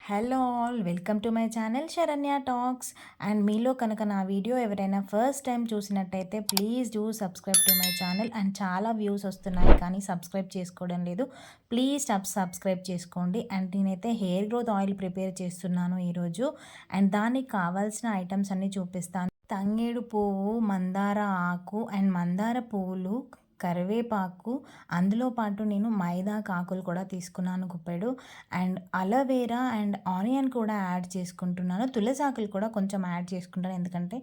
Hello all welcome to my channel Saranya talks. And మీలో కనుక నా వీడియో ఎవరైనా ఫస్ట్ టైం చూసినట్టయితే please do subscribe to my channel. And చాలా వ్యూస్ వస్తున్నాయి కానీ సబ్స్క్రైబ్ చేసుకోవడం లేదు. ప్లీజ్ సబ్స్క్రైబ్ చేసుకోండి. అండ్ నేనైతే హెయిర్ గ్రోత్ ఆయిల్ ప్రిపేర్ చేస్తున్నాను ఈరోజు. అండ్ దానికి కావాల్సిన ఐటమ్స్ అన్నీ చూపిస్తాను. తంగేడు పువ్వు, మందార ఆకు అండ్ మందార పువ్వులు, కరివేపాకు, అందులో పాటు నేను మైదా ఆకులు కూడా తీసుకున్నాను గుప్పెడు. అండ్ అలోవెరా అండ్ ఆనియన్ కూడా యాడ్ చేసుకుంటున్నాను. తులసి ఆకులు కూడా కొంచెం యాడ్ చేసుకుంటాను, ఎందుకంటే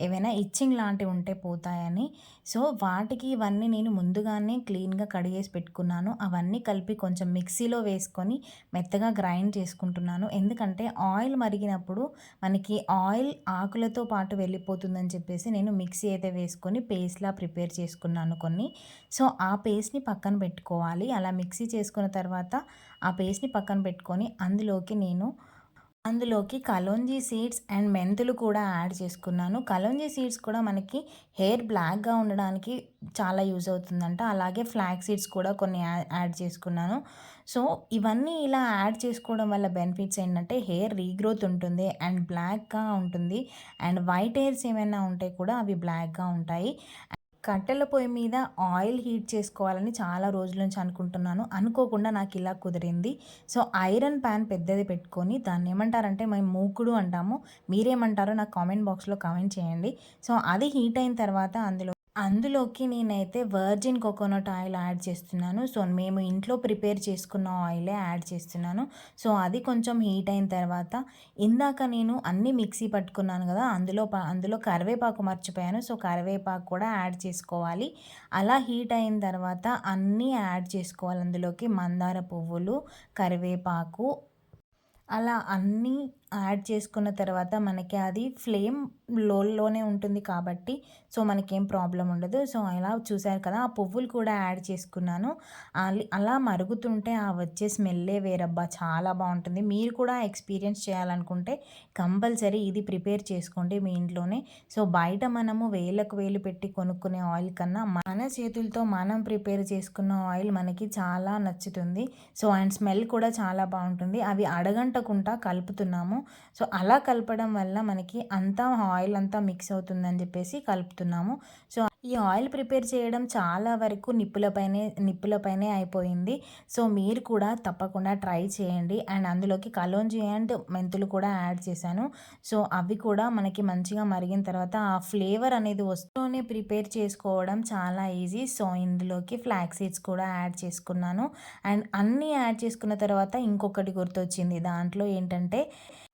ఏవైనా ఇచ్చింగ్ లాంటివి ఉంటే పోతాయని. సో వాటికి ఇవన్నీ నేను ముందుగానే క్లీన్గా కడిగేసి పెట్టుకున్నాను. అవన్నీ కలిపి కొంచెం మిక్సీలో వేసుకొని మెత్తగా గ్రైండ్ చేసుకుంటున్నాను, ఎందుకంటే ఆయిల్ మరిగినప్పుడు మనకి ఆయిల్ ఆకులతో పాటు వెళ్ళిపోతుందని చెప్పేసి నేను మిక్సీ అయితే వేసుకొని పేస్ట్లా ప్రిపేర్ చేసుకున్నాను కొన్ని. సో ఆ పేస్ట్ని పక్కన పెట్టుకోవాలి. అలా మిక్సీ చేసుకున్న తర్వాత ఆ పేస్ట్ని పక్కన పెట్టుకొని అందులోకి కలోంజీ సీడ్స్ అండ్ మెంతులు కూడా యాడ్ చేసుకున్నాను. కలోంజీ సీడ్స్ కూడా మనకి హెయిర్ బ్లాక్గా ఉండడానికి చాలా యూజ్ అవుతుందంట. అలాగే ఫ్లాక్ సీడ్స్ కూడా కొన్ని యాడ్ చేసుకున్నాను. సో ఇవన్నీ ఇలా యాడ్ చేసుకోవడం వల్ల బెనిఫిట్స్ ఏంటంటే హెయిర్ రీగ్రోత్ ఉంటుంది అండ్ బ్లాక్గా ఉంటుంది. అండ్ వైట్ హెయిర్స్ ఏమైనా ఉంటే కూడా అవి బ్లాక్గా ఉంటాయి. కట్టెల పొయ్యి మీద ఆయిల్ హీట్ చేసుకోవాలని చాలా రోజుల నుంచి అనుకుంటున్నాను. అనుకోకుండా నాకు ఇలా కుదిరింది. సో ఐరన్ ప్యాన్ పెద్దది పెట్టుకొని, దాన్ని ఏమంటారంటే మేము మూకుడు అంటాము, మీరేమంటారో నాకు కామెంట్ బాక్స్లో కామెంట్ చేయండి. సో అది హీట్ అయిన తర్వాత అందులోకి నేనైతే వర్జిన్ కోకోనట్ ఆయిల్ యాడ్ చేస్తున్నాను. సో మేము ఇంట్లో ప్రిపేర్ చేసుకున్న ఆయిలే యాడ్ చేస్తున్నాను. సో అది కొంచెం హీట్ అయిన తర్వాత ఇందాక నేను అన్నీ మిక్సీ పట్టుకున్నాను కదా, అందులో కరివేపాకు మర్చిపోయాను. సో కరివేపాకు కూడా యాడ్ చేసుకోవాలి. అలా హీట్ అయిన తర్వాత అన్నీ యాడ్ చేసుకోవాలి. అందులోకి మందార పువ్వులు, కరివేపాకు, అలా అన్నీ యాడ్ చేసుకున్న తర్వాత మనకి అది ఫ్లేమ్ లోనే ఉంటుంది కాబట్టి సో మనకేం ప్రాబ్లం ఉండదు. సో అలా చూసారు కదా, ఆ పువ్వులు కూడా యాడ్ చేసుకున్నాను. అలా మరుగుతుంటే ఆ వచ్చే స్మెల్లే వేరబ్బా, చాలా బాగుంటుంది. మీరు కూడా ఎక్స్పీరియన్స్ చేయాలనుకుంటే కంపల్సరీ ఇది ప్రిపేర్ చేసుకోండి మీ ఇంట్లోనే. సో బయట మనము వేలకు వేలు పెట్టి కొనుక్కునే ఆయిల్ కన్నా మన చేతులతో మనం ప్రిపేర్ చేసుకున్న ఆయిల్ మనకి చాలా నచ్చుతుంది. సో అండ్ స్మెల్ కూడా చాలా బాగుంటుంది. అవి అడగంటకుండా కలుపుతున్నాము. సో అలా కలపడం వల్ల మనకి అంతా ఆయిల్ అంతా మిక్స్ అవుతుందని చెప్పేసి కలుపుతున్నాము. సో ఈ ఆయిల్ ప్రిపేర్ చేయడం చాలా వరకు నిప్పులపైనే అయిపోయింది. సో మీరు కూడా తప్పకుండా ట్రై చేయండి. అండ్ అందులోకి కలోంజీ అండ్ మెంతులు కూడా యాడ్ చేశాను. సో అవి కూడా మనకి మంచిగా మరిగిన తర్వాత ఆ ఫ్లేవర్ అనేది వస్తూనే ప్రిపేర్ చేసుకోవడం చాలా ఈజీ. సో ఇందులోకి ఫ్లాక్ సీడ్స్ కూడా యాడ్ చేసుకున్నాను. అండ్ అన్నీ యాడ్ చేసుకున్న తర్వాత ఇంకొకటి గుర్తొచ్చింది, దాంట్లో ఏంటంటే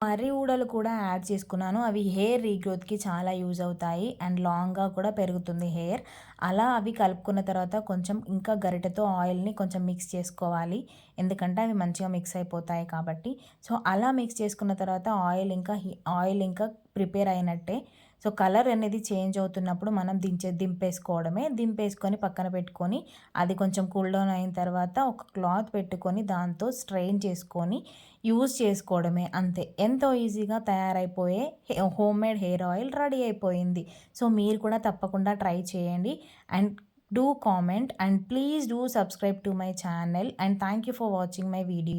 మర్రి ఊడలు కూడా యాడ్ చేసుకున్నాను. అవి హెయిర్ రీగ్రోత్కి చాలా యూజ్ అవుతాయి అండ్ లాంగ్గా కూడా పెరుగుతుంది హెయిర్. అలా అవి కలుపుకున్న తర్వాత కొంచెం ఇంకా గరిటెతో ఆయిల్ని కొంచెం మిక్స్ చేసుకోవాలి, ఎందుకంటే అవి మంచిగా మిక్స్ అయిపోతాయి కాబట్టి. సో అలా మిక్స్ చేసుకున్న తర్వాత ఆయిల్ ఇంకా ప్రిపేర్ అయినట్టే. సో కలర్ అనేది చేంజ్ అవుతున్నప్పుడు మనం దింపేసుకొని పక్కన పెట్టుకొని, అది కొంచెం కూల్ డౌన్ అయిన తర్వాత ఒక క్లాత్ పెట్టుకొని దాంతో స్ట్రెయిన్ చేసుకొని యూజ్ చేసుకోవడమే, అంతే. ఎంతో ఈజీగా తయారైపోయే home made hair oil ready అయిపోయింది. సో మీరు కూడా తప్పకుండా ట్రై చేయండి. And do comment and please do subscribe to my channel. And thank you for watching my video.